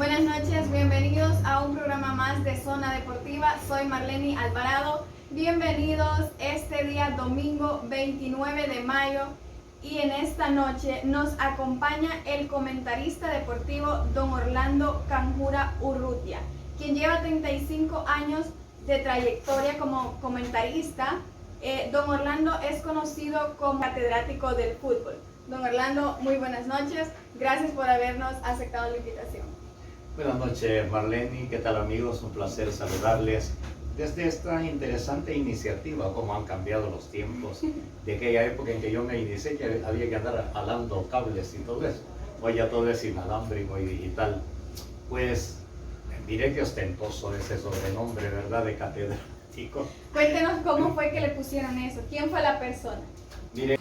Buenas noches, bienvenidos a un programa más de Zona Deportiva. Soy Marleni Alvarado. Bienvenidos este día domingo 29 de mayo y en esta noche nos acompaña el comentarista deportivo don Orlando Canjura Urrutia, quien lleva 35 años de trayectoria como comentarista. Don Orlando es conocido como catedrático del fútbol. Don Orlando, muy buenas noches. Gracias por habernos aceptado la invitación. Buenas noches, Marleni. ¿Qué tal, amigos? Un placer saludarles desde esta interesante iniciativa, cómo han cambiado los tiempos de aquella época en que yo me inicié, que había que andar jalando cables y todo eso. Hoy ya todo es inalámbrico y digital. Pues diré que ostentoso ese sobrenombre, ¿verdad?, de catedrático. Cuéntenos cómo fue que le pusieron eso. ¿Quién fue la persona? Mire,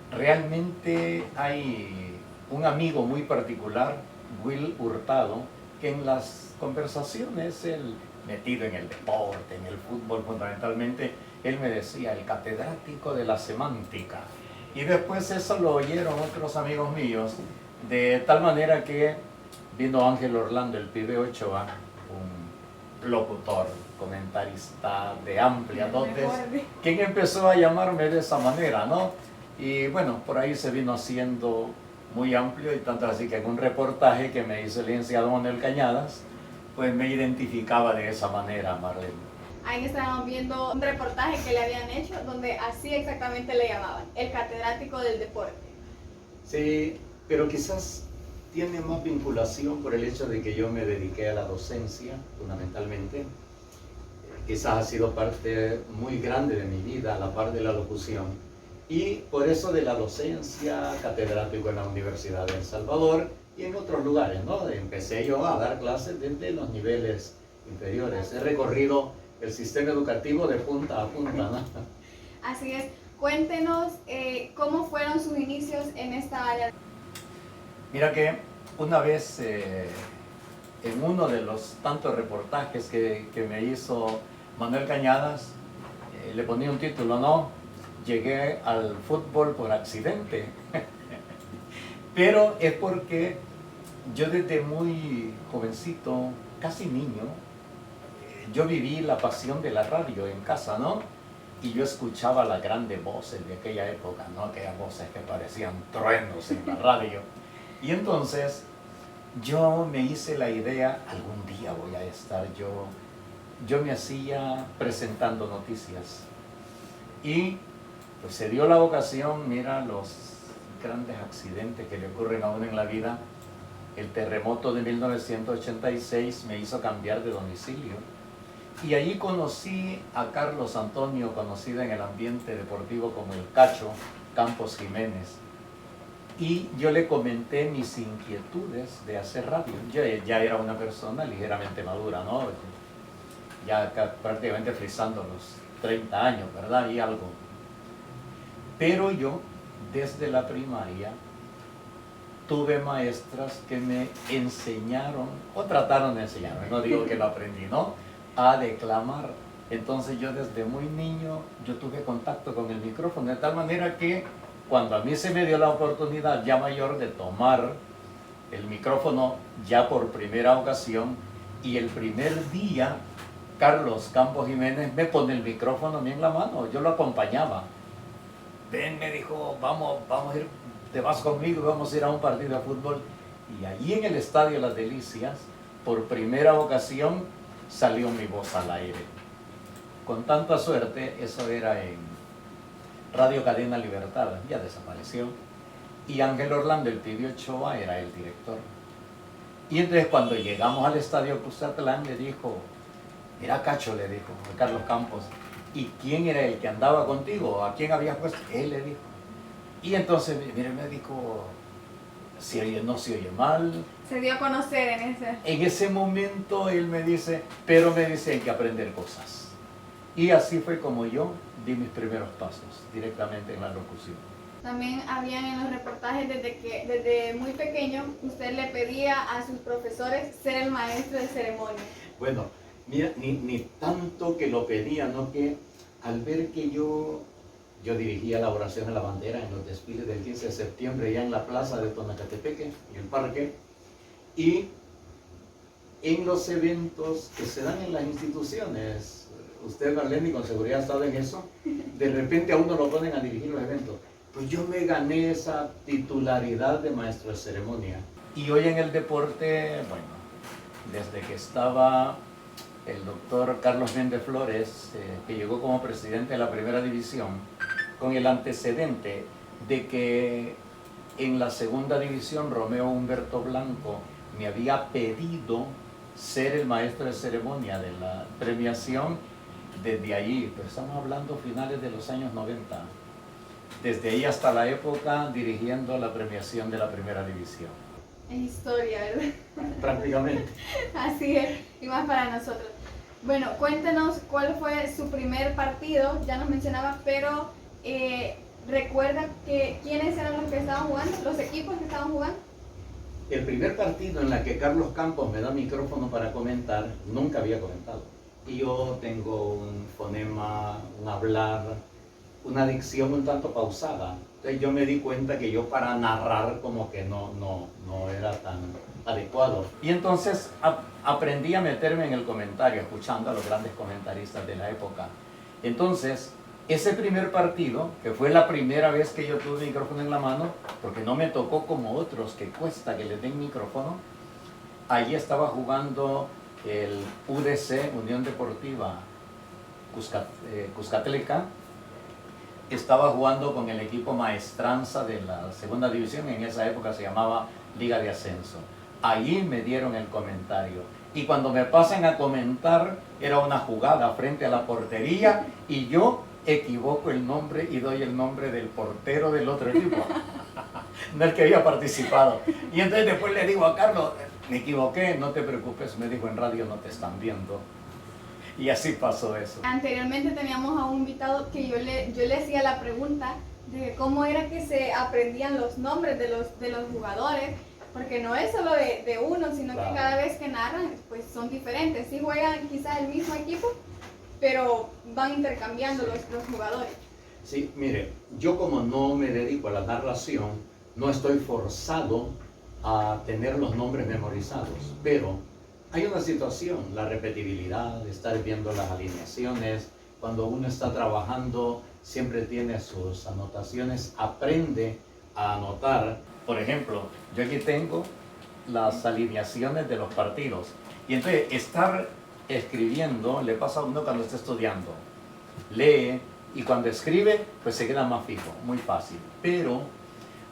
realmente hay un amigo muy particular, Will Hurtado, que en las conversaciones, él metido en el deporte, en el fútbol fundamentalmente, él me decía, el catedrático de la semántica. Y después eso lo oyeron otros amigos míos, de tal manera que vino Ángel Orlando, el pibe Ochoa, un locutor, comentarista de amplia dotes, quien empezó a llamarme de esa manera, ¿no? Y bueno, por ahí se vino haciendo muy amplio, y tanto así que en un reportaje que me hizo el licenciado Manuel Cañadas, pues me identificaba de esa manera, Marlene. Ahí estábamos viendo un reportaje que le habían hecho donde así exactamente le llamaban, el catedrático del deporte. Sí, pero quizás tiene más vinculación por el hecho de que yo me dediqué a la docencia, fundamentalmente. Quizás ha sido parte muy grande de mi vida, a la par de la locución. Y por eso de la docencia, catedrático en la Universidad de El Salvador y en otros lugares, ¿no? Empecé yo a dar clases desde los niveles inferiores. He recorrido el sistema educativo de punta a punta, ¿no? Así es. Cuéntenos cómo fueron sus inicios en esta área. Mira que una vez en uno de los tantos reportajes que me hizo Manuel Cañadas, le ponía un título, ¿no? Llegué al fútbol por accidente. Pero es porque yo desde muy jovencito, casi niño, yo viví la pasión de la radio en casa, ¿no? Y yo escuchaba las grandes voces de aquella época, ¿no? Aquellas voces que parecían truenos en la radio. Y entonces yo me hice la idea, algún día voy a estar yo me hacía presentando noticias. Y pues se dio la ocasión, mira los grandes accidentes que le ocurren a uno en la vida. El terremoto de 1986 me hizo cambiar de domicilio. Y allí conocí a Carlos Antonio, conocido en el ambiente deportivo como el Cacho Campos Jiménez. Y yo le comenté mis inquietudes de hacer radio. Yo ya era una persona ligeramente madura, ¿no? Ya prácticamente frisando los 30 años, ¿verdad? Y algo. Pero yo, desde la primaria, tuve maestras que me enseñaron, o trataron de enseñarme, no digo que lo aprendí, ¿no?, a declamar. Entonces yo desde muy niño, yo tuve contacto con el micrófono, de tal manera que cuando a mí se me dio la oportunidad ya mayor de tomar el micrófono ya por primera ocasión, y el primer día Carlos Campos Jiménez me pone el micrófono a mí en la mano, yo lo acompañaba. Ven, me dijo, vamos a ir, te vas conmigo, vamos a ir a un partido de fútbol. Y allí en el Estadio Las Delicias, por primera ocasión, salió mi voz al aire. Con tanta suerte, eso era en Radio Cadena Libertad, ya desapareció. Y Ángel Orlando, el pibe Ochoa, era el director. Y entonces cuando llegamos al Estadio Cuscatlán, le dijo, mira Cacho, le dijo, Carlos Campos, ¿y quién era el que andaba contigo? ¿A quién habías puesto? Él le dijo. Y entonces, mire, me dijo, no se oye mal. Se dio a conocer en ese. En ese momento él me dice, pero me dice, hay que aprender cosas. Y así fue como yo di mis primeros pasos directamente en la locución. También habían en los reportajes desde muy pequeño, usted le pedía a sus profesores ser el maestro de ceremonia. Bueno, mira, ni tanto que lo pedía, ¿no? Que al ver que yo dirigía la oración a la bandera en los desfiles del 15 de septiembre, ya en la plaza de Tonacatepeque, en el parque, y en los eventos que se dan en las instituciones. Usted, Marlene, con seguridad ha estado en eso. De repente a uno lo ponen a dirigir los eventos. Pues yo me gané esa titularidad de maestro de ceremonia. Y hoy en el deporte, bueno, desde que estaba el doctor Carlos Méndez Flores, que llegó como presidente de la primera división, con el antecedente de que en la segunda división Romeo Humberto Blanco me había pedido ser el maestro de ceremonia de la premiación. Desde allí, pero estamos hablando finales de los años 90, desde ahí hasta la época dirigiendo la premiación de la primera división. Es historia, ¿verdad? Prácticamente. Así es, y más para nosotros. Bueno, cuéntenos cuál fue su primer partido, ya nos mencionaba, pero ¿recuerda quiénes eran los que estaban jugando, los equipos que estaban jugando? El primer partido en la que Carlos Campos me da micrófono para comentar, nunca había comentado. Y yo tengo un fonema, un hablar, una dicción un tanto pausada. Entonces yo me di cuenta que yo para narrar como que no era tan adecuado. Y entonces aprendí a meterme en el comentario, escuchando a los grandes comentaristas de la época. Entonces, ese primer partido, que fue la primera vez que yo tuve micrófono en la mano, porque no me tocó como otros que cuesta que les den micrófono, allí estaba jugando el UDC, Unión Deportiva Cuscatleca, estaba jugando con el equipo Maestranza de la segunda división, en esa época se llamaba Liga de Ascenso. Allí me dieron el comentario. Y cuando me pasan a comentar, era una jugada frente a la portería y yo equivoco el nombre y doy el nombre del portero del otro equipo, del que había participado. Y entonces después le digo a Carlos, me equivoqué, no te preocupes, me dijo, en radio no te están viendo. Y así pasó eso. Anteriormente teníamos a un invitado que yo le hacía la pregunta de cómo era que se aprendían los nombres de los jugadores, porque no es solo de uno, sino Claro. que cada vez que narran pues son diferentes. Sí juegan quizás el mismo equipo, pero van intercambiando los jugadores. Sí, mire, yo como no me dedico a la narración, no estoy forzado a tener los nombres memorizados, pero hay una situación, la repetibilidad, estar viendo las alineaciones, cuando uno está trabajando siempre tiene sus anotaciones, aprende a anotar. Por ejemplo, yo aquí tengo las alineaciones de los partidos y entonces estar escribiendo le pasa a uno cuando está estudiando, lee y cuando escribe pues se queda más fijo, muy fácil, pero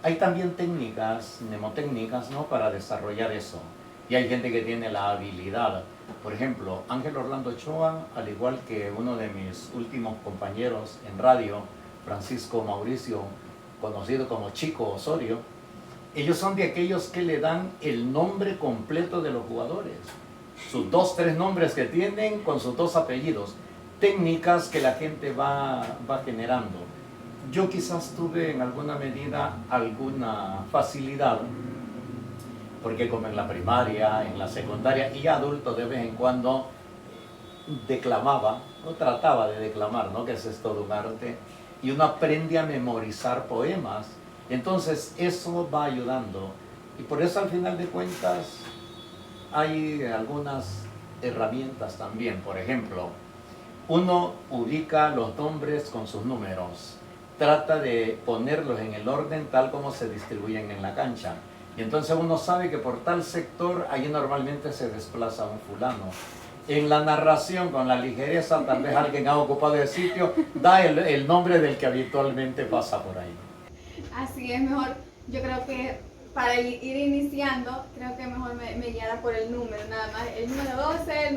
hay también técnicas, mnemotécnicas, ¿no?, para desarrollar eso. Y hay gente que tiene la habilidad. Por ejemplo, Ángel Orlando Ochoa, al igual que uno de mis últimos compañeros en radio, Francisco Mauricio, conocido como Chico Osorio, ellos son de aquellos que le dan el nombre completo de los jugadores. Sus 2, 3 nombres que tienen con sus 2 apellidos. Técnicas que la gente va generando. Yo quizás tuve en alguna medida alguna facilidad, porque como en la primaria, en la secundaria y adulto de vez en cuando declamaba, o trataba de declamar, ¿no?, que es esto de un arte, y uno aprende a memorizar poemas, entonces eso va ayudando, y por eso al final de cuentas hay algunas herramientas también. Por ejemplo, uno ubica los nombres con sus números, trata de ponerlos en el orden tal como se distribuyen en la cancha. Y entonces uno sabe que por tal sector, allí normalmente se desplaza un fulano. En la narración, con la ligereza, tal vez alguien ha ocupado el sitio, da el nombre del que habitualmente pasa por ahí. Así es, mejor, yo creo que para ir iniciando, creo que mejor me guiara por el número, nada más. El número 12,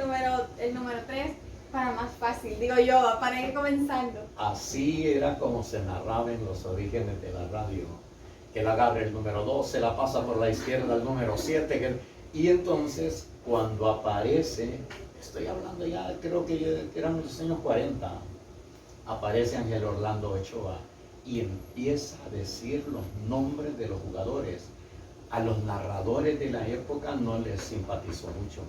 el número 3, para más fácil, digo yo, para ir comenzando. Así era como se narraba en los orígenes de la radio. Él agarra el número 12, la pasa por la izquierda al número 7, y entonces cuando aparece, estoy hablando ya, creo que eran los años 40, aparece Ángel Orlando Ochoa y empieza a decir los nombres de los jugadores. A los narradores de la época no les simpatizó mucho,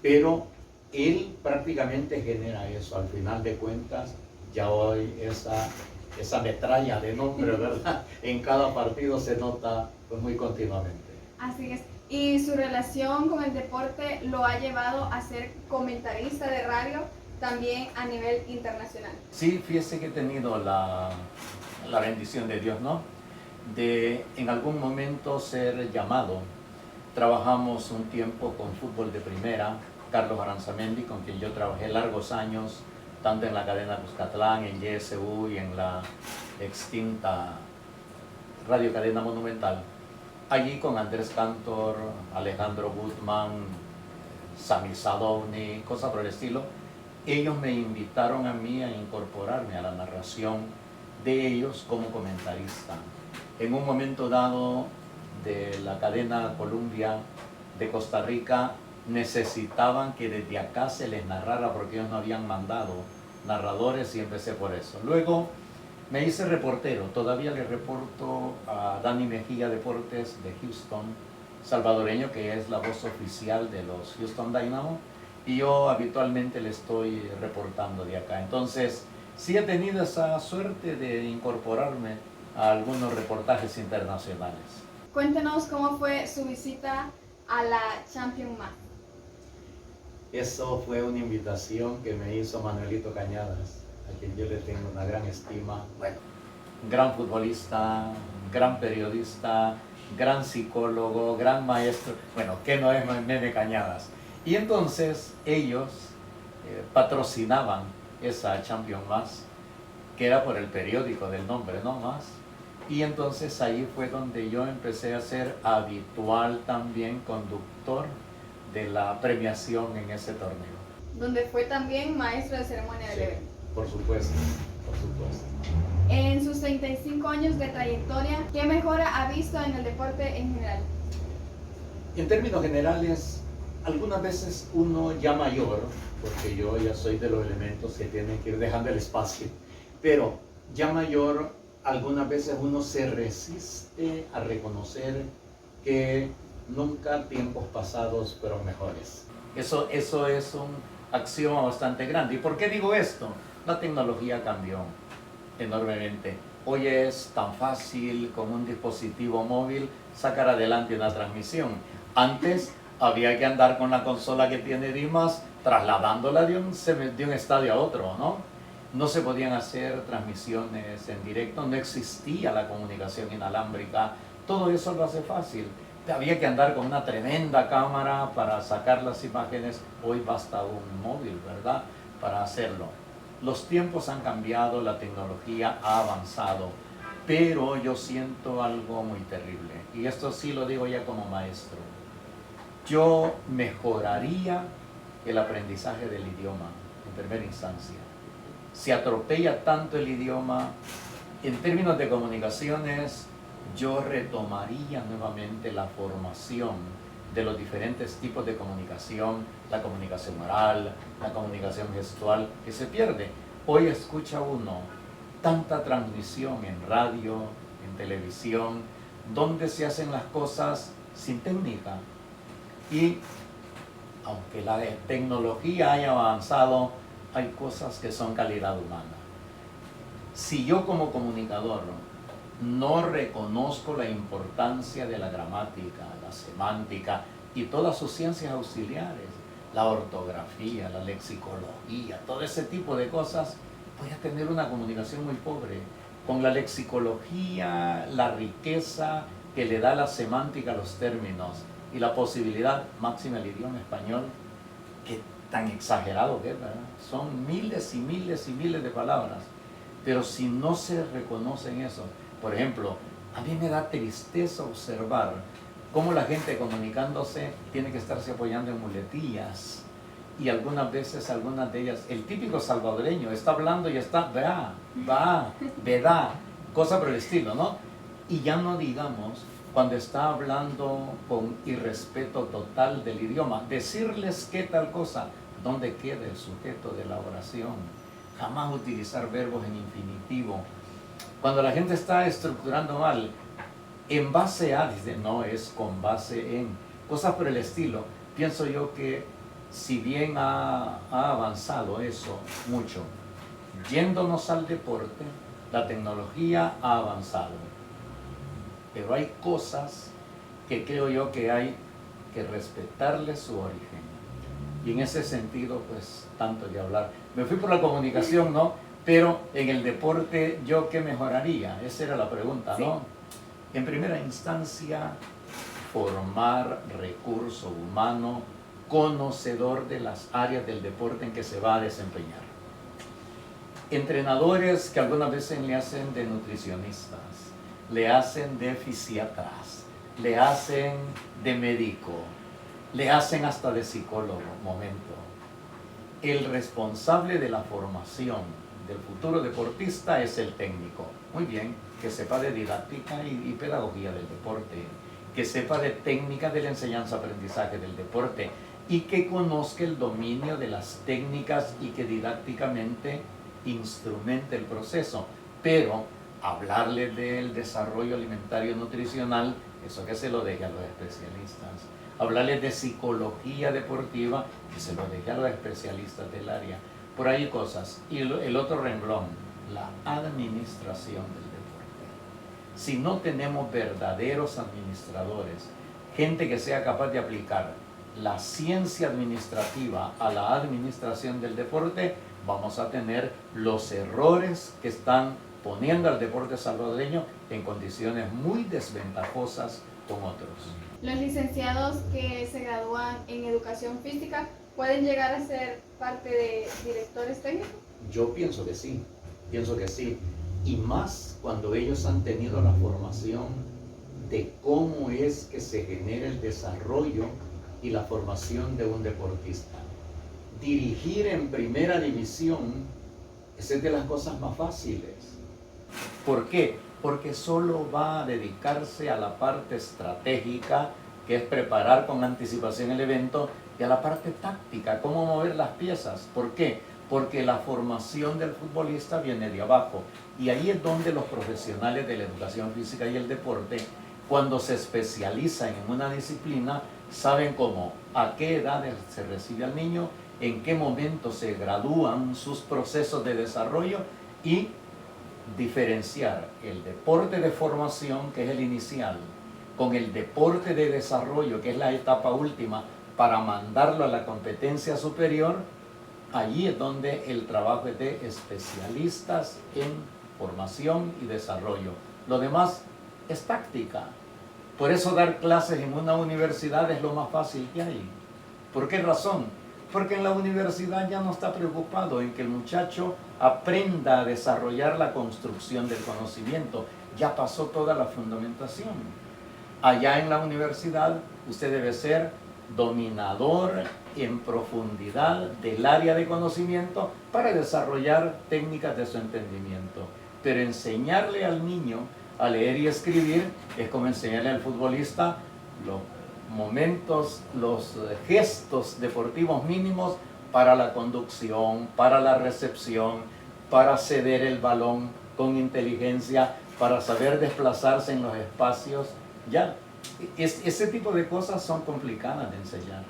pero él prácticamente genera eso. Al final de cuentas, ya hoy esa metralla de nombre, ¿verdad?, en cada partido se nota pues muy continuamente. Así es. Y su relación con el deporte lo ha llevado a ser comentarista de radio también a nivel internacional. Sí, fíjese que he tenido la bendición de Dios, ¿no? De en algún momento ser llamado. Trabajamos un tiempo con fútbol de primera, Carlos Aranzamendi, con quien yo trabajé largos años, tanto en la cadena Cuscatlán, en YSU y en la extinta Radio Cadena Monumental. Allí con Andrés Cantor, Alejandro Gutman, Sami Sadovni, cosas por el estilo. Ellos me invitaron a mí a incorporarme a la narración de ellos como comentarista. En un momento dado de la cadena Columbia de Costa Rica necesitaban que desde acá se les narrara porque ellos no habían mandado narradores y empecé por eso. Luego me hice reportero, todavía le reporto a Dani Mejía Deportes de Houston, salvadoreño, que es la voz oficial de los Houston Dynamo, y yo habitualmente le estoy reportando de acá. Entonces, sí he tenido esa suerte de incorporarme a algunos reportajes internacionales. Cuéntenos cómo fue su visita a la Champions League. Eso fue una invitación que me hizo Manuelito Cañadas, a quien yo le tengo una gran estima. Bueno, gran futbolista, gran periodista, gran psicólogo, gran maestro. Bueno, ¿qué no es Nene Cañadas? Y entonces ellos patrocinaban esa Champions Más, que era por el periódico del nombre, no más. Y entonces ahí fue donde yo empecé a ser habitual también conductor de la premiación en ese torneo. Donde fue también maestro de ceremonia del evento. Por supuesto, por supuesto. En sus 35 años de trayectoria, ¿qué mejora ha visto en el deporte en general? En términos generales, algunas veces uno ya mayor, porque yo ya soy de los elementos que tienen que ir dejando el espacio, pero ya mayor, algunas veces uno se resiste a reconocer que nunca tiempos pasados fueron mejores. Eso es un axioma bastante grande. ¿Y por qué digo esto? La tecnología cambió enormemente. Hoy es tan fácil con un dispositivo móvil sacar adelante una transmisión. Antes había que andar con la consola que tiene Dimas trasladándola de un estadio a otro, ¿no? No se podían hacer transmisiones en directo, no existía la comunicación inalámbrica. Todo eso lo hace fácil. Había que andar con una tremenda cámara para sacar las imágenes. Hoy basta un móvil, ¿verdad?, para hacerlo. Los tiempos han cambiado, la tecnología ha avanzado, pero yo siento algo muy terrible. Y esto sí lo digo ya como maestro. Yo mejoraría el aprendizaje del idioma en primera instancia. Se atropella tanto el idioma. En términos de comunicaciones, yo retomaría nuevamente la formación de los diferentes tipos de comunicación, la comunicación oral, la comunicación gestual, que se pierde. Hoy escucha uno tanta transmisión en radio, en televisión, donde se hacen las cosas sin técnica. Y aunque la tecnología haya avanzado, hay cosas que son calidad humana. Si yo como comunicador no reconozco la importancia de la gramática, la semántica y todas sus ciencias auxiliares, la ortografía, la lexicología, todo ese tipo de cosas, voy a tener una comunicación muy pobre. Con la lexicología, la riqueza que le da la semántica a los términos y la posibilidad máxima del idioma español, que tan exagerado que es, ¿verdad? Son miles y miles y miles de palabras, pero si no se reconocen eso, por ejemplo, a mí me da tristeza observar cómo la gente comunicándose tiene que estarse apoyando en muletillas. Y algunas veces, algunas de ellas, el típico salvadoreño está hablando y está, vedá, cosa por el estilo, ¿no? Y ya no digamos cuando está hablando con irrespeto total del idioma. Decirles qué tal cosa, ¿dónde queda el sujeto de la oración? Jamás utilizar verbos en infinitivo. Cuando la gente está estructurando mal, en base a, dice, no, es con base en, cosas por el estilo. Pienso yo que si bien ha avanzado eso mucho, yéndonos al deporte, la tecnología ha avanzado. Pero hay cosas que creo yo que hay que respetarle su origen. Y en ese sentido, pues, tanto de hablar. Me fui por la comunicación, ¿no? Pero en el deporte, ¿yo qué mejoraría? Esa era la pregunta, ¿no? Sí. En primera instancia, formar recurso humano conocedor de las áreas del deporte en que se va a desempeñar. Entrenadores que algunas veces le hacen de nutricionistas, le hacen de fisiatras, le hacen de médico, le hacen hasta de psicólogo. Momento. El responsable de la formación del futuro deportista es el técnico. Muy bien, que sepa de didáctica y pedagogía del deporte, que sepa de técnicas de la enseñanza-aprendizaje del deporte y que conozca el dominio de las técnicas y que didácticamente instrumente el proceso. Pero hablarle del desarrollo alimentario nutricional, eso que se lo deje a los especialistas. Hablarles de psicología deportiva, que se lo deje a los especialistas del área. Por ahí cosas. Y el otro renglón, la administración del deporte. Si no tenemos verdaderos administradores, gente que sea capaz de aplicar la ciencia administrativa a la administración del deporte, vamos a tener los errores que están poniendo al deporte salvadoreño en condiciones muy desventajosas con otros. ¿Los licenciados que se gradúan en educación física pueden llegar a ser parte de directores técnicos? Yo pienso que sí, y más cuando ellos han tenido la formación de cómo es que se genera el desarrollo y la formación de un deportista. Dirigir en primera división es de las cosas más fáciles. ¿Por qué? Porque solo va a dedicarse a la parte estratégica, que es preparar con anticipación el evento, y a la parte táctica, cómo mover las piezas. ¿Por qué? Porque la formación del futbolista viene de abajo. Y ahí es donde los profesionales de la educación física y el deporte, cuando se especializan en una disciplina, saben cómo, a qué edad se recibe al niño, en qué momento se gradúan sus procesos de desarrollo y diferenciar el deporte de formación, que es el inicial, con el deporte de desarrollo, que es la etapa última, para mandarlo a la competencia superior. Allí es donde el trabajo es de especialistas en formación y desarrollo. Lo demás es táctica. Por eso dar clases en una universidad es lo más fácil que hay. ¿Por qué razón? Porque en la universidad ya no está preocupado en que el muchacho aprenda a desarrollar la construcción del conocimiento. Ya pasó toda la fundamentación. Allá en la universidad usted debe ser dominador en profundidad del área de conocimiento para desarrollar técnicas de su entendimiento. Pero enseñarle al niño a leer y escribir es como enseñarle al futbolista los momentos, los gestos deportivos mínimos para la conducción, para la recepción, para ceder el balón con inteligencia, para saber desplazarse en los espacios. Ya, ese tipo de cosas son complicadas de enseñar.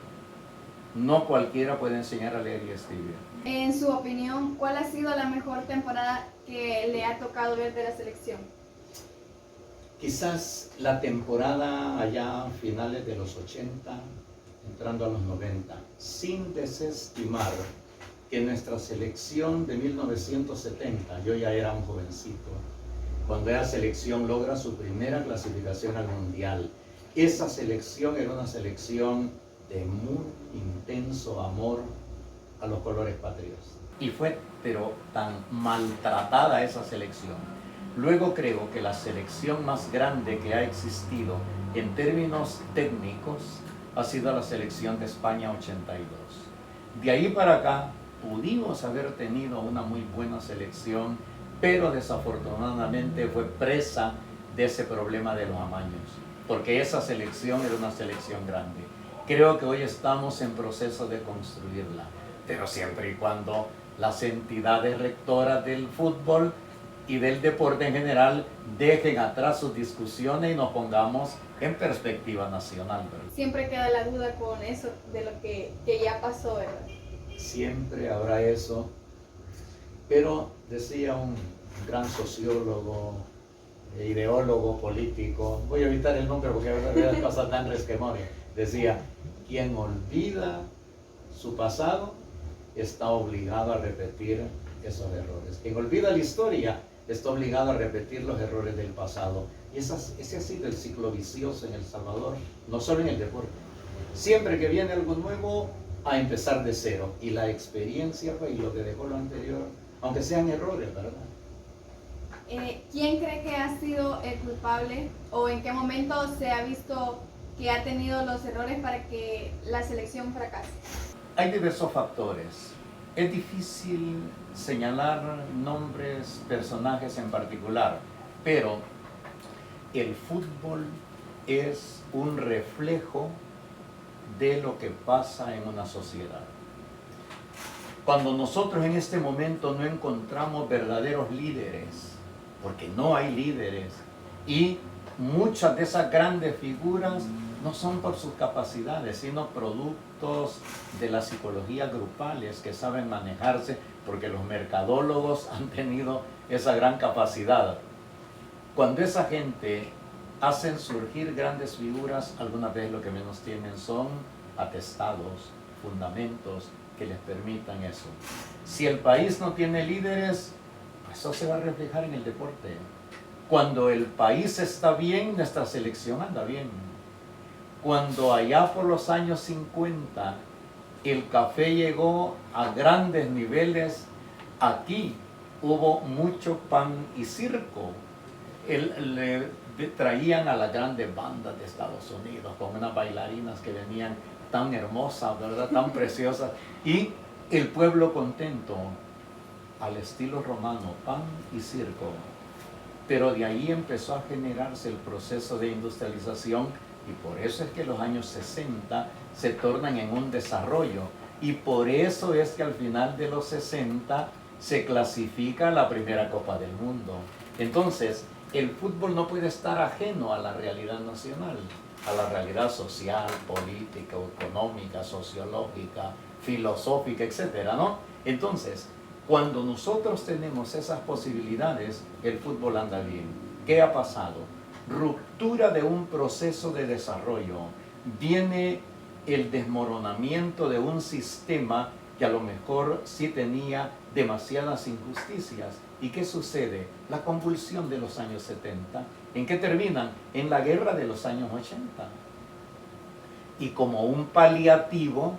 No cualquiera puede enseñar a leer y escribir. En su opinión, ¿cuál ha sido la mejor temporada que le ha tocado ver de la selección? Quizás la temporada allá a finales de los 80, entrando a los 90, sin desestimar que nuestra selección de 1970, yo ya era un jovencito, cuando esa selección logra su primera clasificación al Mundial. Esa selección era una selección de muy intenso amor a los colores patrios. Y fue, pero tan maltratada esa selección. Luego creo que la selección más grande que ha existido en términos técnicos ha sido la selección de España 82. De ahí para acá pudimos haber tenido una muy buena selección, pero desafortunadamente fue presa de ese problema de los amaños, porque esa selección era una selección grande. Creo que hoy estamos en proceso de construirla, pero siempre y cuando las entidades rectoras del fútbol y del deporte en general dejen atrás sus discusiones y nos pongamos en perspectiva nacional, ¿verdad? Siempre queda la duda con eso de lo que ya pasó, ¿verdad? Siempre habrá eso, pero decía un gran sociólogo, ideólogo político, voy a evitar el nombre porque a veces pasa tan resquemores, decía, quien olvida su pasado está obligado a repetir esos errores. Quien olvida la historia está obligado a repetir los errores del pasado. Y ese ha sido el ciclo vicioso en El Salvador, no solo en el deporte. Siempre que viene algo nuevo, a empezar de cero. Y la experiencia y lo que dejó lo anterior, aunque sean errores, ¿verdad? ¿Quién cree que ha sido el culpable o en qué momento se ha visto que ha tenido los errores para que la selección fracase? Hay diversos factores. Es difícil señalar nombres, personajes en particular, pero el fútbol es un reflejo de lo que pasa en una sociedad. Cuando nosotros en este momento no encontramos verdaderos líderes, porque no hay líderes, y muchas de esas grandes figuras no son por sus capacidades, sino productos de las psicologías grupales que saben manejarse, porque los mercadólogos han tenido esa gran capacidad. Cuando esa gente hacen surgir grandes figuras, algunas veces lo que menos tienen son atestados, fundamentos que les permitan eso. Si el país no tiene líderes, pues eso se va a reflejar en el deporte. Cuando el país está bien, nuestra selección anda bien. Cuando allá por los años 50 el café llegó a grandes niveles, aquí hubo mucho pan y circo. Le traían a las grandes bandas de Estados Unidos con unas bailarinas que venían tan hermosas, ¿verdad? Tan preciosas, y el pueblo contento, al estilo romano, pan y circo. Pero de ahí empezó a generarse el proceso de industrialización, y por eso es que los años 60 se tornan en un desarrollo, y por eso es que al final de los 60 se clasifica la primera Copa del Mundo. Entonces, el fútbol no puede estar ajeno a la realidad nacional, a la realidad social, política, económica, sociológica, filosófica, etcétera, ¿no? Entonces, cuando nosotros tenemos esas posibilidades, el fútbol anda bien. ¿Qué ha pasado? Ruptura de un proceso de desarrollo. Viene el desmoronamiento de un sistema que a lo mejor sí tenía demasiadas injusticias. ¿Y qué sucede? La convulsión de los años 70. ¿En qué terminan? En la guerra de los años 80. Y como un paliativo,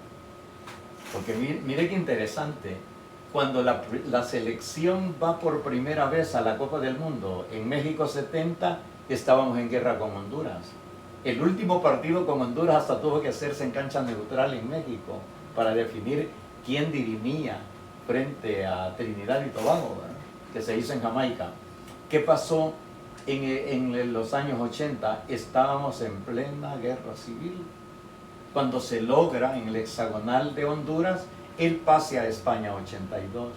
porque mire qué interesante, cuando la selección va por primera vez a la Copa del Mundo en México 70, estábamos en guerra con Honduras. El último partido con Honduras hasta tuvo que hacerse en cancha neutral en México para definir quién dirimía frente a Trinidad y Tobago, ¿verdad? Que se hizo en Jamaica. ¿Qué pasó en los años 80? Estábamos en plena guerra civil, cuando se logra en el hexagonal de Honduras el pase a España 82.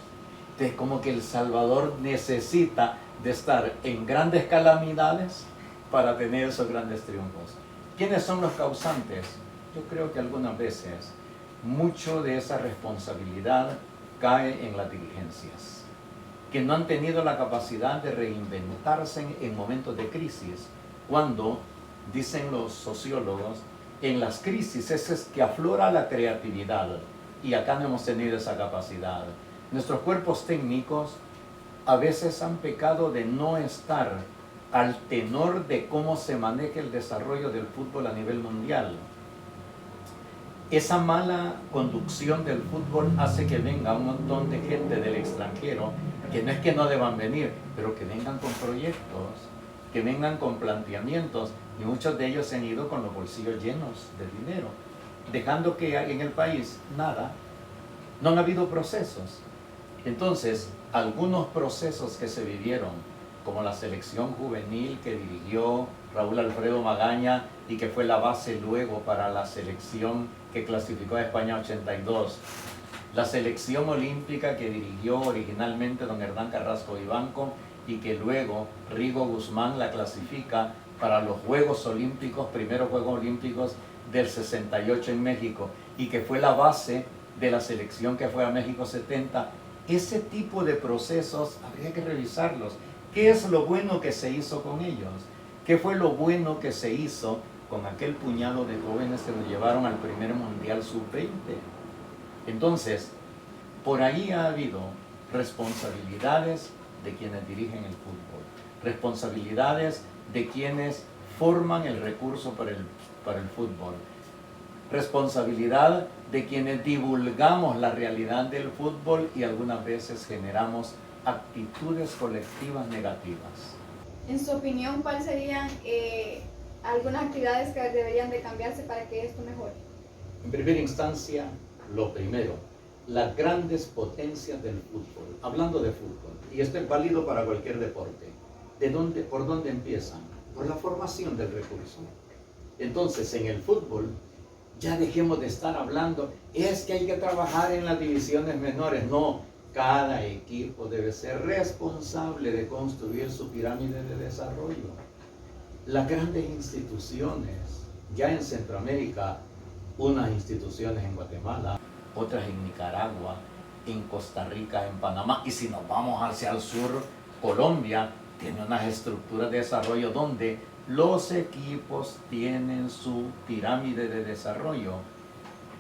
Entonces, como que El Salvador necesita de estar en grandes calamidades para tener esos grandes triunfos. ¿Quiénes son los causantes? Yo creo que algunas veces mucho de esa responsabilidad cae en las dirigencias, que no han tenido la capacidad de reinventarse en momentos de crisis, cuando, dicen los sociólogos, en las crisis es que aflora la creatividad, y acá no hemos tenido esa capacidad. Nuestros cuerpos técnicos a veces han pecado de no estar al tenor de cómo se maneja el desarrollo del fútbol a nivel mundial. Esa mala conducción del fútbol hace que venga un montón de gente del extranjero, que no es que no deban venir, pero que vengan con proyectos, que vengan con planteamientos, y muchos de ellos se han ido con los bolsillos llenos de dinero, dejando que en el país nada. No han habido procesos. Entonces, algunos procesos que se vivieron, como la selección juvenil que dirigió Raúl Alfredo Magaña y que fue la base luego para la selección que clasificó a España 82, la selección olímpica que dirigió originalmente don Hernán Carrasco Vivanco y que luego Rigo Guzmán la clasifica para los Juegos Olímpicos, primeros Juegos Olímpicos del 68 en México, y que fue la base de la selección que fue a México 70. Ese tipo de procesos habría que revisarlos. ¿Qué es lo bueno que se hizo con ellos? ¿Qué fue lo bueno que se hizo con aquel puñado de jóvenes que nos llevaron al primer Mundial Sub-20. Entonces, por ahí ha habido responsabilidades de quienes dirigen el fútbol, responsabilidades de quienes forman el recurso para el fútbol, responsabilidad de quienes divulgamos la realidad del fútbol y algunas veces generamos actitudes colectivas negativas. En su opinión, ¿cuáles serían algunas actividades que deberían de cambiarse para que esto mejore? En primera instancia, lo primero, las grandes potencias del fútbol. Hablando de fútbol, y esto es válido para cualquier deporte, ¿por dónde empiezan? Por la formación del recurso. Entonces, en el fútbol, ya dejemos de estar hablando, es que hay que trabajar en las divisiones menores. No, cada equipo debe ser responsable de construir su pirámide de desarrollo. Las grandes instituciones, ya en Centroamérica, unas instituciones en Guatemala, otras en Nicaragua, en Costa Rica, en Panamá, y si nos vamos hacia el sur, Colombia tiene unas estructuras de desarrollo donde los equipos tienen su pirámide de desarrollo,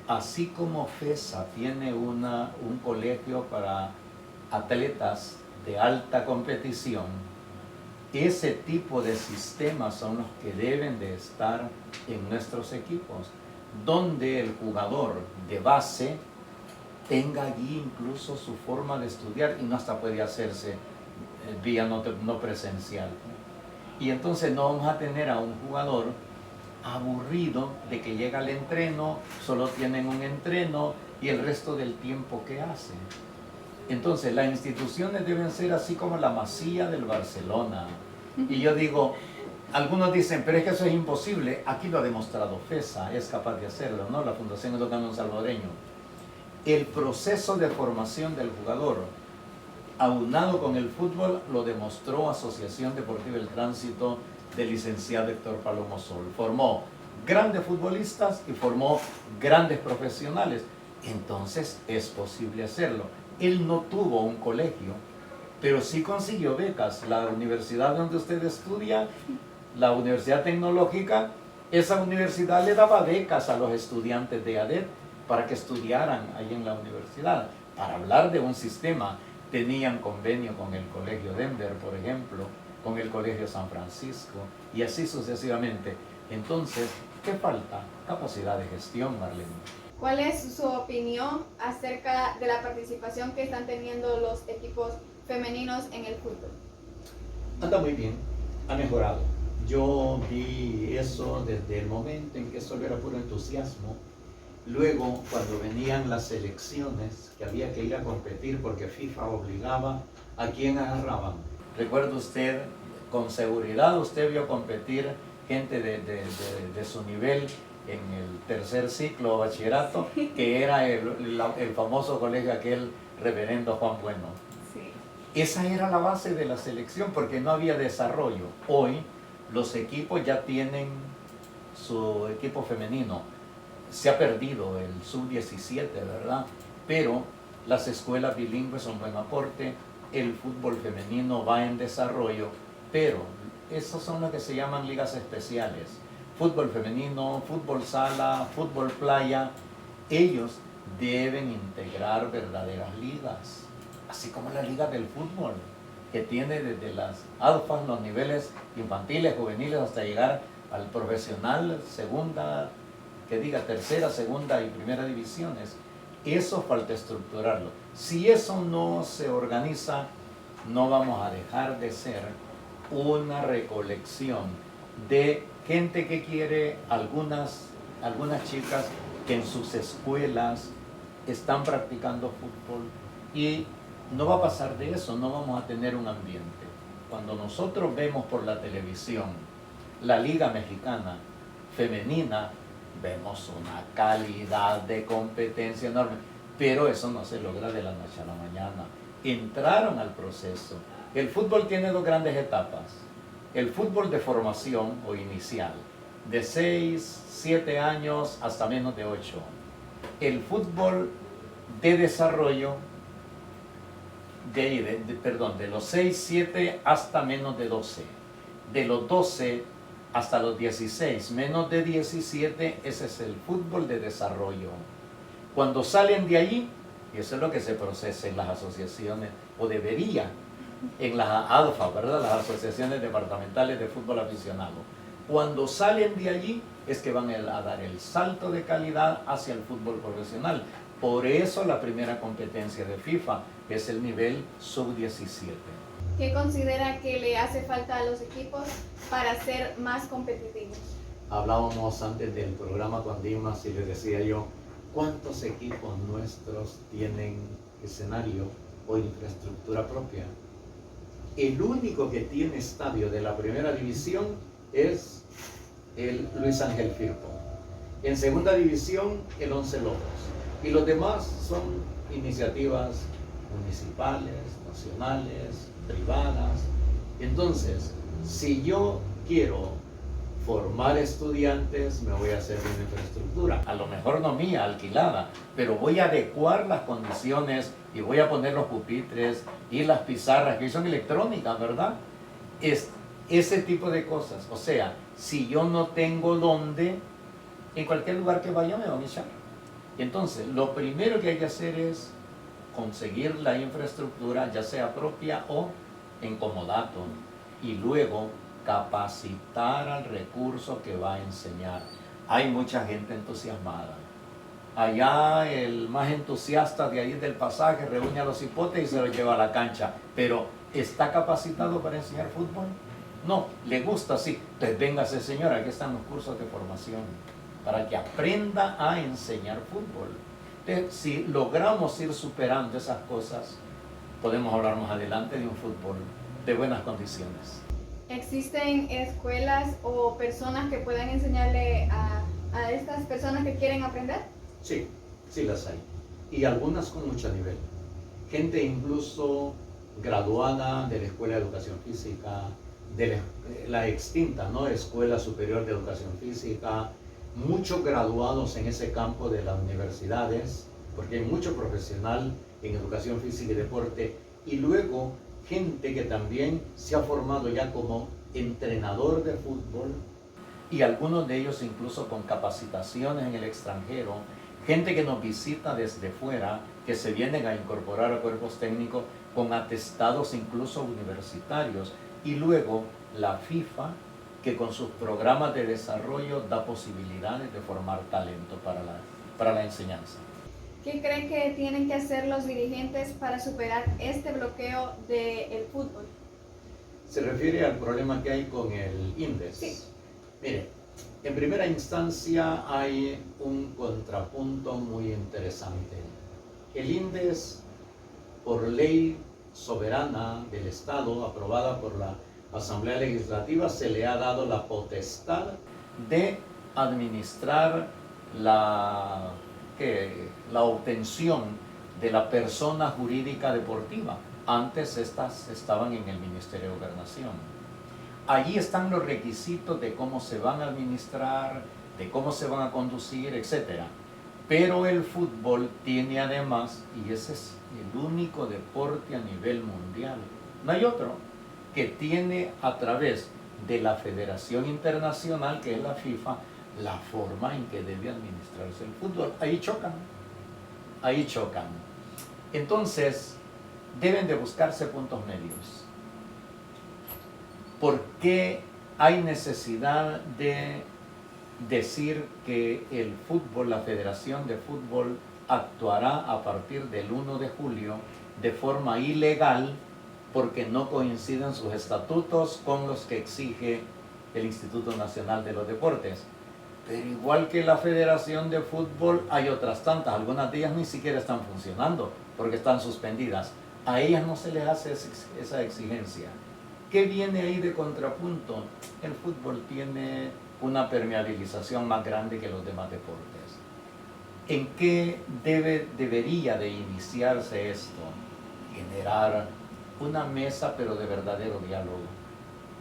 así como FESA tiene un colegio para atletas de alta competición. Ese tipo de sistemas son los que deben de estar en nuestros equipos, donde el jugador de base tenga allí incluso su forma de estudiar y no hasta puede hacerse vía no presencial. Y entonces no vamos a tener a un jugador aburrido de que llega al entreno, solo tienen un entreno y el resto del tiempo ¿qué hacen? Entonces las instituciones deben ser así como la Masía del Barcelona. Y yo digo, algunos dicen, pero es que eso es imposible. Aquí lo ha demostrado FESA, es capaz de hacerlo, ¿no? La Fundación Educando Salvadoreño. El proceso de formación del jugador, aunado con el fútbol, lo demostró Asociación Deportiva del Tránsito del licenciado Héctor Palomo Sol. Formó grandes futbolistas y formó grandes profesionales. Entonces es posible hacerlo. Él no tuvo un colegio, pero sí consiguió becas. La universidad donde usted estudia, la Universidad Tecnológica, esa universidad le daba becas a los estudiantes de ADET para que estudiaran ahí en la universidad. Para hablar de un sistema, tenían convenio con el Colegio Denver, por ejemplo, con el Colegio San Francisco, y así sucesivamente. Entonces, ¿qué falta? Capacidad de gestión, Marlene. ¿Cuál es su opinión acerca de la participación que están teniendo los equipos femeninos en el fútbol? Anda muy bien, ha mejorado. Yo vi eso desde el momento en que solo era puro entusiasmo. Luego, cuando venían las elecciones, que había que ir a competir porque FIFA obligaba, ¿a quién agarraban? Recuerda usted, con seguridad usted vio competir gente de su nivel en el tercer ciclo bachillerato, que era el famoso colegio aquel reverendo Juan Bueno. Sí. Esa era la base de la selección porque no había desarrollo. Hoy los equipos ya tienen su equipo femenino. Se ha perdido el sub-17, ¿verdad? Pero las escuelas bilingües son buen aporte, el fútbol femenino va en desarrollo, pero esas son las que se llaman ligas especiales. Fútbol femenino, fútbol sala, fútbol playa, ellos deben integrar verdaderas ligas, así como la liga del fútbol, que tiene desde las alfas, los niveles infantiles, juveniles, hasta llegar al profesional, segunda, que diga tercera, segunda y primera divisiones. Eso falta estructurarlo. Si eso no se organiza, no vamos a dejar de ser una recolección de gente que quiere, algunas chicas que en sus escuelas están practicando fútbol, y no va a pasar de eso, no vamos a tener un ambiente. Cuando nosotros vemos por la televisión la Liga Mexicana femenina, vemos una calidad de competencia enorme, pero eso no se logra de la noche a la mañana. Entraron al proceso. El fútbol tiene dos grandes etapas. El fútbol de formación o inicial, de 6, 7 años hasta menos de 8. El fútbol de desarrollo, de los 6, 7 hasta menos de 12. De los 12 hasta los 16, menos de 17, ese es el fútbol de desarrollo. Cuando salen de allí, y eso es lo que se procesa en las asociaciones, o debería, en las ADFA, ¿verdad? Las asociaciones departamentales de fútbol aficionado. Cuando salen de allí es que van a dar el salto de calidad hacia el fútbol profesional. Por eso la primera competencia de FIFA es el nivel sub-17. ¿Qué considera que le hace falta a los equipos para ser más competitivos? Hablábamos antes del programa con Dimas y les decía yo, ¿cuántos equipos nuestros tienen escenario o infraestructura propia? El único que tiene estadio de la primera división es el Luis Ángel Firpo. En segunda división, el Once Lobos. Y los demás son iniciativas municipales, nacionales, privadas. Entonces, si yo quiero formar estudiantes, me voy a hacer una infraestructura, a lo mejor no mía, alquilada, pero voy a adecuar las condiciones y voy a poner los pupitres y las pizarras que son electrónicas, ¿verdad? Ese tipo de cosas. O sea, si yo no tengo dónde, en cualquier lugar que vaya me van a echar. Entonces, lo primero que hay que hacer es conseguir la infraestructura, ya sea propia o en comodato, y luego capacitar al recurso que va a enseñar. Hay mucha gente entusiasmada. Allá el más entusiasta de ahí del pasaje reúne a los hipotes y se los lleva a la cancha, pero ¿está capacitado para enseñar fútbol? No, le gusta, sí. Entonces véngase señora, aquí están los cursos de formación para que aprenda a enseñar fútbol. Entonces, si logramos ir superando esas cosas, podemos hablar más adelante de un fútbol de buenas condiciones. ¿Existen escuelas o personas que puedan enseñarle a estas personas que quieren aprender? Sí, sí las hay. Y algunas con mucho nivel. Gente incluso graduada de la Escuela de Educación Física, de la extinta, ¿no? Escuela Superior de Educación Física, muchos graduados en ese campo de las universidades, porque hay mucho profesional en educación física y deporte, y luego gente que también se ha formado ya como entrenador de fútbol, y algunos de ellos incluso con capacitaciones en el extranjero, gente que nos visita desde fuera, que se vienen a incorporar a cuerpos técnicos con atestados incluso universitarios, y luego la FIFA, que con sus programas de desarrollo da posibilidades de formar talento para la enseñanza. ¿Qué creen que tienen que hacer los dirigentes para superar este bloqueo del fútbol? Se refiere al problema que hay con el INDES. Sí. Mire, en primera instancia hay un contrapunto muy interesante. El INDES, por ley soberana del Estado, aprobada por la Asamblea Legislativa, se le ha dado la potestad de administrar la obtención de la persona jurídica deportiva. Antes estas estaban en el Ministerio de Gobernación. Allí están los requisitos de cómo se van a administrar, de cómo se van a conducir, etc. Pero el fútbol tiene además, y ese es el único deporte a nivel mundial, no hay otro, que tiene a través de la Federación Internacional, que es la FIFA, la forma en que debe administrarse el fútbol. Ahí chocan, ahí chocan. Entonces, deben de buscarse puntos medios. ¿Por qué hay necesidad de decir que el fútbol, la Federación de Fútbol, actuará a partir del 1 de julio de forma ilegal porque no coinciden sus estatutos con los que exige el Instituto Nacional de los Deportes? Pero igual que la Federación de Fútbol, hay otras tantas, algunas de ellas ni siquiera están funcionando porque están suspendidas. A ellas no se les hace esa exigencia. ¿Qué viene ahí de contrapunto? El fútbol tiene una permeabilización más grande que los demás deportes. ¿En qué debería de iniciarse esto? Generar una mesa, pero de verdadero diálogo,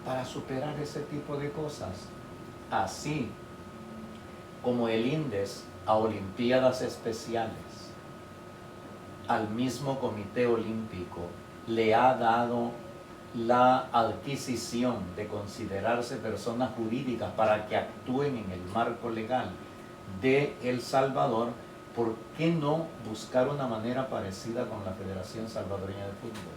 para superar ese tipo de cosas. Así como el INDES a Olimpiadas Especiales, al mismo Comité Olímpico, le ha dado la adquisición de considerarse personas jurídicas para que actúen en el marco legal de El Salvador, ¿por qué no buscar una manera parecida con la Federación Salvadoreña de Fútbol?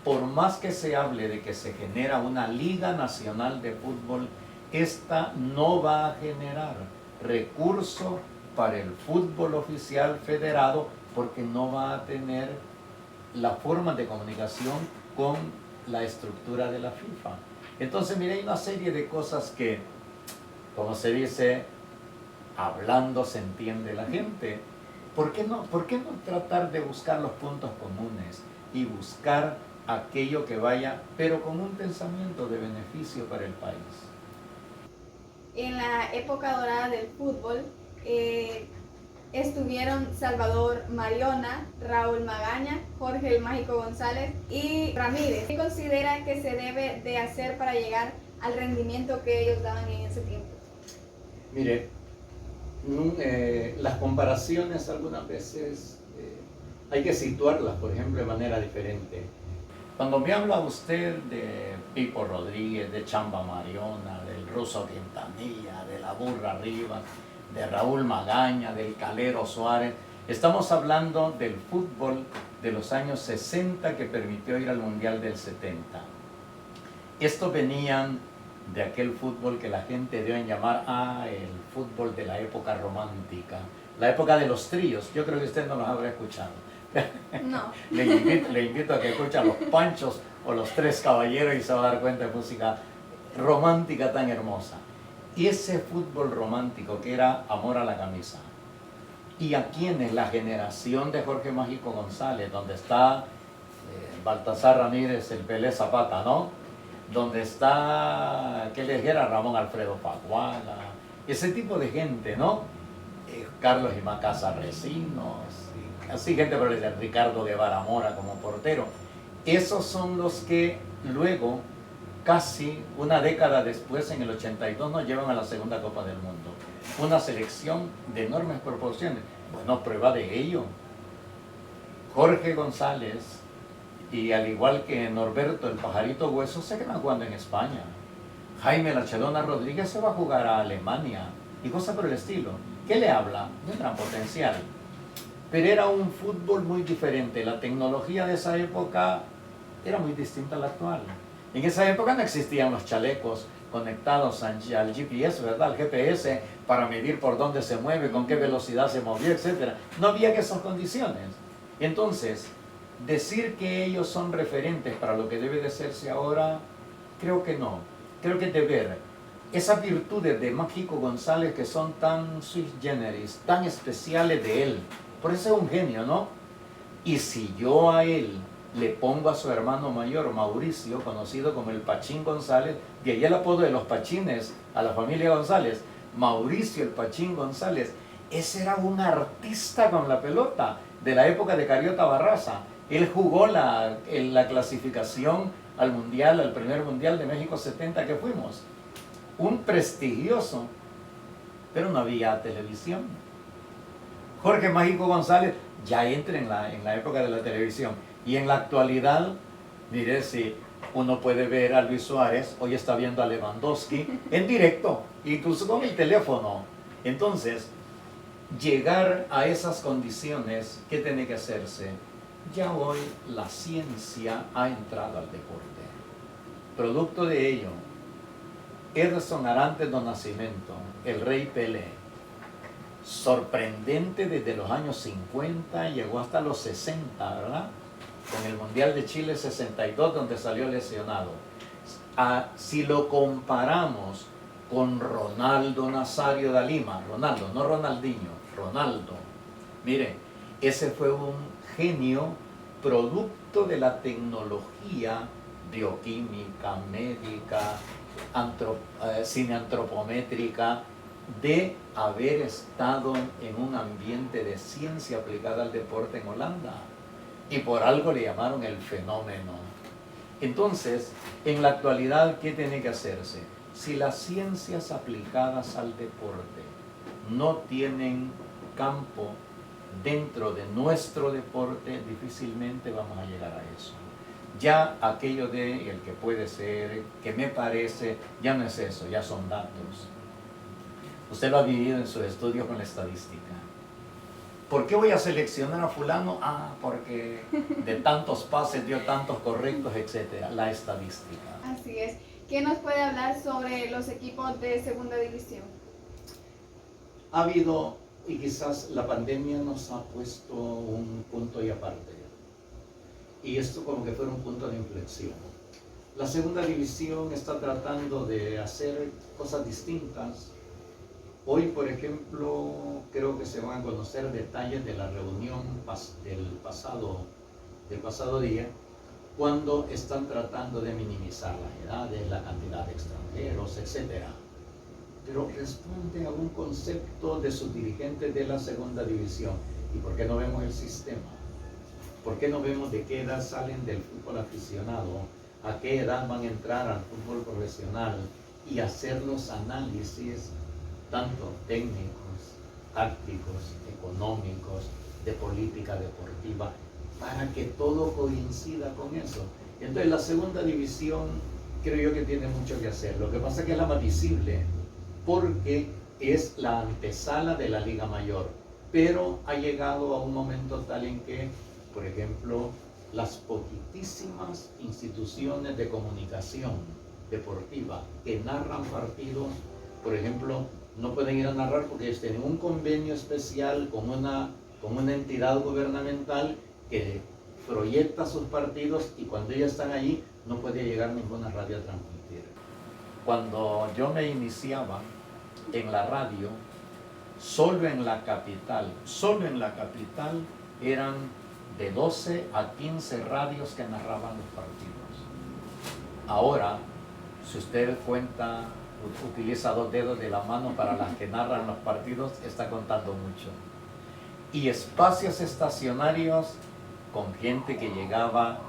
Por más que se hable de que se genera una Liga Nacional de Fútbol, esta no va a generar recurso para el fútbol oficial federado porque no va a tener la forma de comunicación con la estructura de la FIFA. Entonces, mire, hay una serie de cosas que, como se dice, hablando se entiende la gente. ¿Por qué no tratar de buscar los puntos comunes y buscar aquello que vaya, pero con un pensamiento de beneficio para el país? En la época dorada del fútbol estuvieron Salvador Mariona, Raúl Magaña, Jorge el Mágico González y Ramírez. ¿Qué considera que se debe de hacer para llegar al rendimiento que ellos daban en ese tiempo? Mire, las comparaciones algunas veces hay que situarlas, por ejemplo, de manera diferente. Cuando me habla usted de Pipo Rodríguez, de Chamba Mariona, del Ruso Quintanilla, de la Burra Rivas, de Raúl Magaña, del Calero Suárez, estamos hablando del fútbol de los años 60 que permitió ir al Mundial del 70. Estos venían de aquel fútbol que la gente dio en llamar el fútbol de la época romántica, la época de los tríos. Yo creo que usted no los habrá escuchado. No. Le invito a que escuche a los Panchos o los Tres Caballeros y se va a dar cuenta de música romántica tan hermosa. Y ese fútbol romántico que era amor a la camisa. Y a quienes la generación de Jorge Mágico González, donde está Baltasar Ramírez, el Pelé Zapata, ¿no? Donde está, ¿qué le dijera? Ramón Alfredo Pacuala, ese tipo de gente, ¿no? Carlos Imacasa Recinos, así gente, pero desde Ricardo Guevara Mora como portero. Esos son los que luego, casi una década después, en el 82, nos llevan a la segunda Copa del Mundo. Una selección de enormes proporciones. Bueno, prueba de ello. Jorge González, y al igual que Norberto el Pajarito Hueso, se quedan jugando en España. Jaime La Chelona Rodríguez se va a jugar a Alemania y cosas por el estilo. ¿Qué le habla? De un gran potencial. Pero era un fútbol muy diferente. La tecnología de esa época era muy distinta a la actual. En esa época no existían los chalecos conectados al GPS, ¿verdad? Al GPS para medir por dónde se mueve, con qué velocidad se movió, etc. No había esas condiciones. Entonces, decir que ellos son referentes para lo que debe de hacerse ahora, creo que no. Creo que es de ver esas virtudes de Mágico González que son tan sui generis, tan especiales de él. Por eso es un genio, ¿no? Y si yo a él le pongo a su hermano mayor, Mauricio, conocido como el Pachín González, de ahí el apodo de los Pachines a la familia González, Mauricio el Pachín González, ese era un artista con la pelota de la época de Cariota Barraza. Él jugó la clasificación al mundial, al primer mundial de México 70 que fuimos. Un prestigioso, pero no había televisión. Jorge Mágico González ya entra en la época de la televisión. Y en la actualidad, mire, si uno puede ver a Luis Suárez, hoy está viendo a Lewandowski en directo, incluso con el teléfono. Entonces, llegar a esas condiciones, ¿qué tiene que hacerse? Ya hoy la ciencia ha entrado al deporte. Producto de ello, Edson Arantes do Nascimento, el Rey Pelé, sorprendente desde los años 50, llegó hasta los 60, ¿verdad? Con el Mundial de Chile 62, donde salió lesionado. Si lo comparamos con Ronaldo Nazario da Lima, Ronaldo, no Ronaldinho, Ronaldo, mire, ese fue un genio producto de la tecnología bioquímica, médica, cineantropométrica, de haber estado en un ambiente de ciencia aplicada al deporte en Holanda. Y por algo le llamaron el fenómeno. Entonces, en la actualidad, ¿qué tiene que hacerse? Si las ciencias aplicadas al deporte no tienen campo dentro de nuestro deporte, difícilmente vamos a llegar a eso. Ya aquello de el que puede ser, que me parece, ya no es eso, ya son datos. Usted lo ha vivido en sus estudios con la estadística. ¿Por qué voy a seleccionar a fulano? Ah, porque de tantos pases dio tantos correctos, etc. La estadística. Así es. ¿Qué nos puede hablar sobre los equipos de segunda división? Ha habido, y quizás la pandemia nos ha puesto un punto y aparte. Y esto como que fuera un punto de inflexión. La segunda división está tratando de hacer cosas distintas. Hoy, por ejemplo, creo que se van a conocer detalles de la reunión del pasado día, cuando están tratando de minimizar las edades, la cantidad de extranjeros, etc. Pero responde a un concepto de sus dirigentes de la segunda división. ¿Y por qué no vemos el sistema? ¿Por qué no vemos de qué edad salen del fútbol aficionado, a qué edad van a entrar al fútbol profesional y hacer los análisis tanto técnicos, tácticos, económicos, de política deportiva, para que todo coincida con eso? Entonces la segunda división creo yo que tiene mucho que hacer. Lo que pasa es que es la más visible, porque es la antesala de la Liga Mayor, pero ha llegado a un momento tal en que, por ejemplo, las poquitísimas instituciones de comunicación deportiva que narran partidos, por ejemplo, no pueden ir a narrar porque ellos tienen un convenio especial con una entidad gubernamental que proyecta sus partidos, y cuando ellos están allí no puede llegar ninguna radio a transmitir. Cuando yo me iniciaba en la radio, solo en la capital eran de 12 a 15 radios que narraban los partidos. Ahora, si usted cuenta, utiliza 2 dedos de la mano para las que narran los partidos, está contando mucho. Y espacios estacionarios con gente que llegaba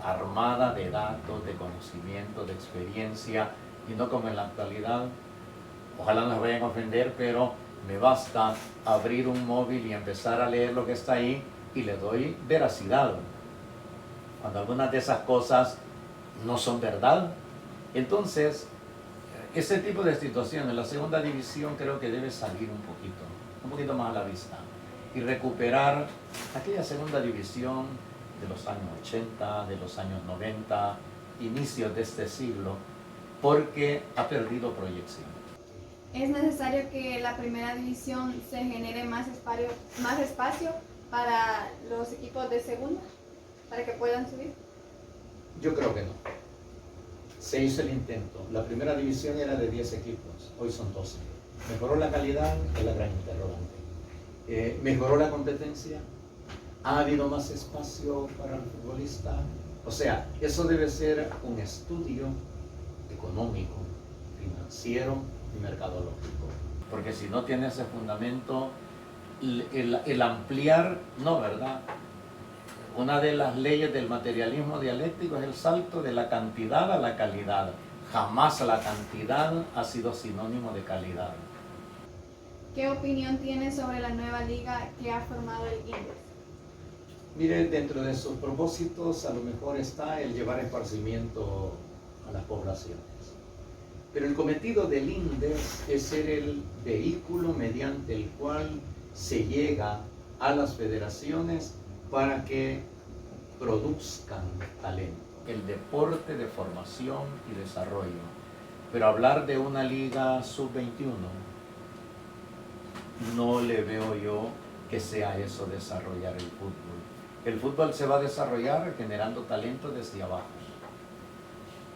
armada de datos, de conocimiento, de experiencia, y no como en la actualidad. Ojalá no les vayan a ofender, pero me basta abrir un móvil y empezar a leer lo que está ahí y le doy veracidad, cuando algunas de esas cosas no son verdad. Entonces, ese tipo de situaciones, la segunda división creo que debe salir un poquito más a la vista, y recuperar aquella segunda división de los años 80, de los años 90, inicios de este siglo, porque ha perdido proyección. ¿Es necesario que la primera división se genere más espacio para los equipos de segunda, para que puedan subir? Yo creo que no. Se hizo el intento. La primera división era de 10 equipos, hoy son 12. ¿Mejoró la calidad? Es la gran interrogante. ¿Mejoró la competencia? ¿Ha habido más espacio para el futbolista? O sea, eso debe ser un estudio económico, financiero y mercadológico. Porque si no tiene ese fundamento, el ampliar, no, ¿verdad? Una de las leyes del materialismo dialéctico es el salto de la cantidad a la calidad. Jamás la cantidad ha sido sinónimo de calidad. ¿Qué opinión tiene sobre la nueva liga que ha formado el INDES? Mire, dentro de sus propósitos a lo mejor está el llevar esparcimiento a las poblaciones. Pero el cometido del INDES es ser el vehículo mediante el cual se llega a las federaciones para que produzcan talento. El deporte de formación y desarrollo. Pero hablar de una liga sub-21, no le veo yo que sea eso desarrollar el fútbol. El fútbol se va a desarrollar generando talento desde abajo.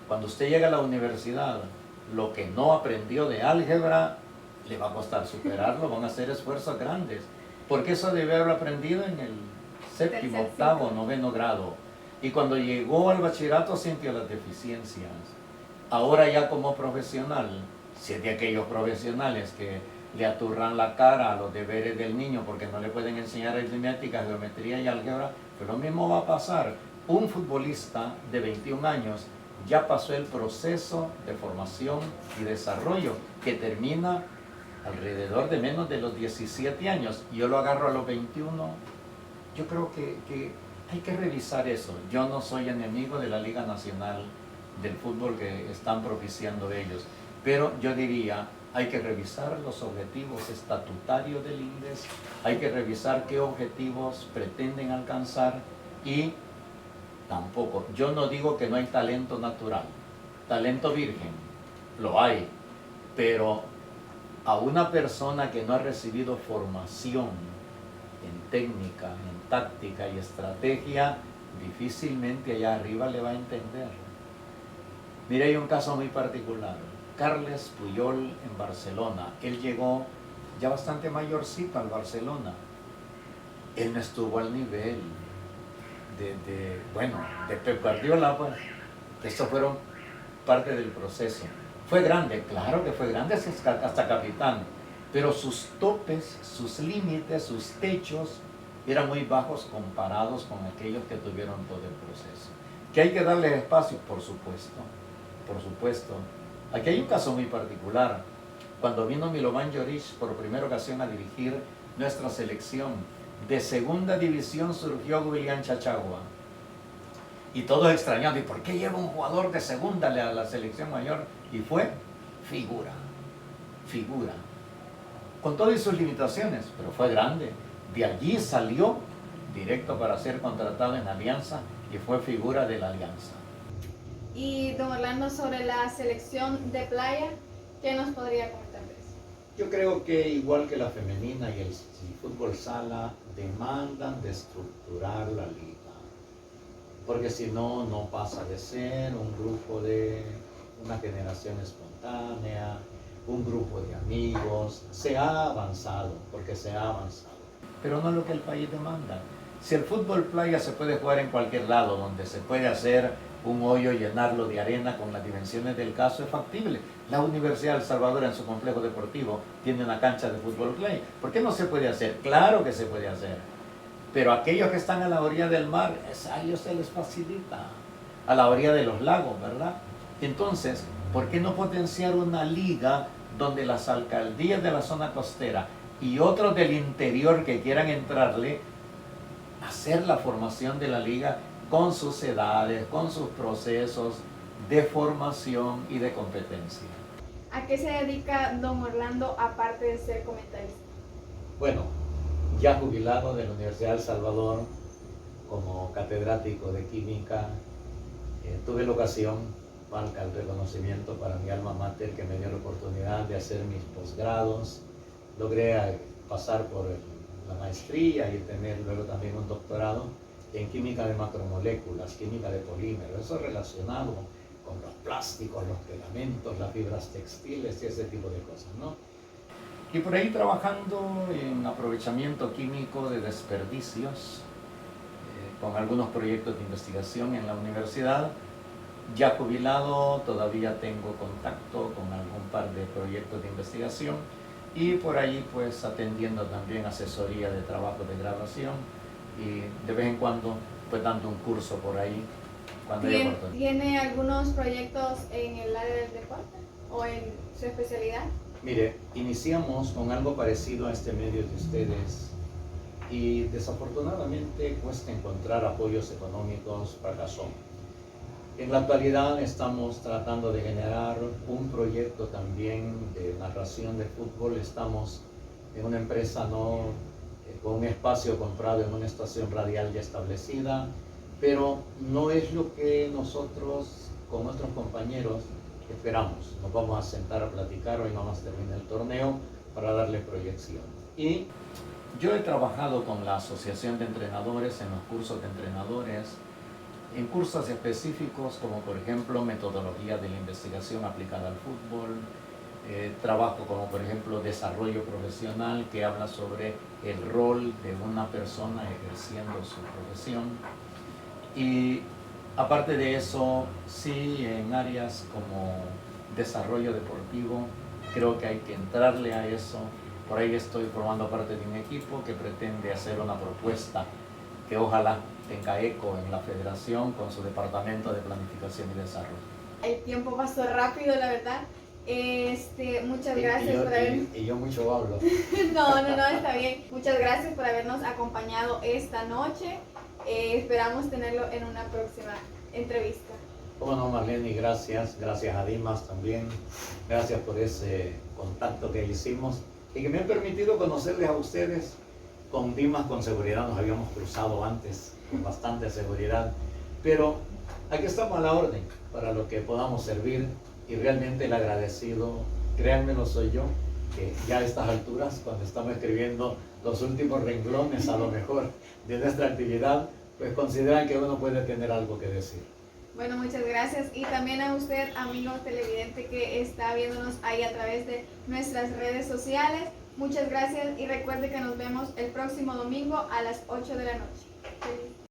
Cuando usted llega a la universidad, lo que no aprendió de álgebra le va a costar superarlo, van a hacer esfuerzos grandes, porque eso debe haberlo aprendido en el séptimo, octavo, noveno grado, y cuando llegó al bachillerato sintió las deficiencias. Ahora ya como profesional, si es de aquellos profesionales que le aturran la cara a los deberes del niño porque no le pueden enseñar aritmética, geometría y álgebra, pues lo mismo va a pasar. Un futbolista de 21 años ya pasó el proceso de formación y desarrollo que termina alrededor de menos de los 17 años. Yo lo agarro a los 21. Yo creo que hay que revisar eso. Yo no soy enemigo de la Liga Nacional del Fútbol que están propiciando ellos, pero yo diría, hay que revisar los objetivos estatutarios del INDES, hay que revisar qué objetivos pretenden alcanzar y tampoco, yo no digo que no hay talento natural, talento virgen, lo hay, pero a una persona que no ha recibido formación en técnica, en táctica y estrategia, difícilmente allá arriba le va a entender. Mira, hay un caso muy particular. Carles Puyol en Barcelona. Él llegó ya bastante mayorcito al Barcelona. Él no estuvo al nivel de Pep Guardiola, pues. Estos fueron parte del proceso. Fue grande, claro que fue grande, hasta capitán. Pero sus topes, sus límites, sus techos eran muy bajos comparados con aquellos que tuvieron todo el proceso. ¿Que hay que darle espacio? Por supuesto, por supuesto. Aquí hay un caso muy particular. Cuando vino Milovan Joric por primera ocasión a dirigir nuestra selección, de segunda división surgió William Chachagua. Y todos extrañando, ¿y por qué lleva un jugador de segunda a la selección mayor? Y fue figura, figura. Con todas sus limitaciones, pero fue grande. De allí salió directo para ser contratado en Alianza y fue figura de la Alianza. Y don Orlando, sobre la selección de playa, ¿qué nos podría comentar de eso? Yo creo que igual que la femenina y el fútbol sala, demandan de estructurar la liga. Porque si no, no pasa de ser un grupo de una generación espontánea, un grupo de amigos. Se ha avanzado, porque se ha avanzado. Pero no es lo que el país demanda. Si el fútbol playa se puede jugar en cualquier lado, donde se puede hacer un hoyo y llenarlo de arena con las dimensiones del caso, es factible. La Universidad de El Salvador en su complejo deportivo tiene una cancha de fútbol playa. ¿Por qué no se puede hacer? Claro que se puede hacer. Pero aquellos que están a la orilla del mar, a ellos se les facilita. A la orilla de los lagos, ¿verdad? Entonces, ¿por qué no potenciar una liga donde las alcaldías de la zona costera y otros del interior que quieran entrarle, hacer la formación de la liga con sus edades, con sus procesos de formación y de competencia? ¿A qué se dedica don Orlando aparte de ser comentarista? Bueno, ya jubilado de la Universidad de El Salvador como catedrático de química, tuve la ocasión, valga el reconocimiento para mi alma mater, que me dio la oportunidad de hacer mis posgrados. Logré pasar por la maestría y tener luego también un doctorado en química de macromoléculas, química de polímeros, eso relacionado con los plásticos, los pegamentos, las fibras textiles y ese tipo de cosas, ¿no? Y por ahí trabajando en aprovechamiento químico de desperdicios, con algunos proyectos de investigación en la universidad. Ya jubilado, todavía tengo contacto con algún par de proyectos de investigación y por ahí pues atendiendo también asesoría de trabajo de graduación y de vez en cuando pues dando un curso por ahí cuando hay oportunidad. ¿Tiene algunos proyectos en el área del deporte o en su especialidad? Mire, iniciamos con algo parecido a este medio de ustedes y desafortunadamente cuesta encontrar apoyos económicos, fracasó. En la actualidad estamos tratando de generar un proyecto también de narración de fútbol. Estamos en una empresa con un espacio comprado en una estación radial ya establecida, pero no es lo que nosotros con nuestros compañeros esperamos. Nos vamos a sentar a platicar, hoy nomás termina el torneo para darle proyección. Y yo he trabajado con la Asociación de Entrenadores en los cursos de entrenadores, en cursos específicos como por ejemplo metodología de la investigación aplicada al fútbol, trabajo como por ejemplo desarrollo profesional que habla sobre el rol de una persona ejerciendo su profesión. Y aparte de eso, sí, en áreas como desarrollo deportivo, creo que hay que entrarle a eso. Por ahí estoy formando parte de un equipo que pretende hacer una propuesta que ojalá tenga eco en la federación con su departamento de planificación y desarrollo. El tiempo pasó rápido, la verdad. Muchas gracias por haber... Y yo mucho hablo. No, está bien. Muchas gracias por habernos acompañado esta noche. Esperamos tenerlo en una próxima entrevista. Bueno, Marlene, gracias a Dimas también, gracias por ese contacto que hicimos y que me han permitido conocerles a ustedes. Con Dimas con seguridad nos habíamos cruzado antes, con bastante seguridad, pero aquí estamos a la orden para lo que podamos servir y realmente el agradecido, créanmelo, soy yo, que ya a estas alturas, cuando estamos escribiendo los últimos renglones a lo mejor de nuestra actividad, pues consideran que uno puede tener algo que decir. Bueno, muchas gracias y también a usted, amigo televidente que está viéndonos ahí a través de nuestras redes sociales. Muchas gracias y recuerde que nos vemos el próximo domingo a las 8 de la noche. Feliz.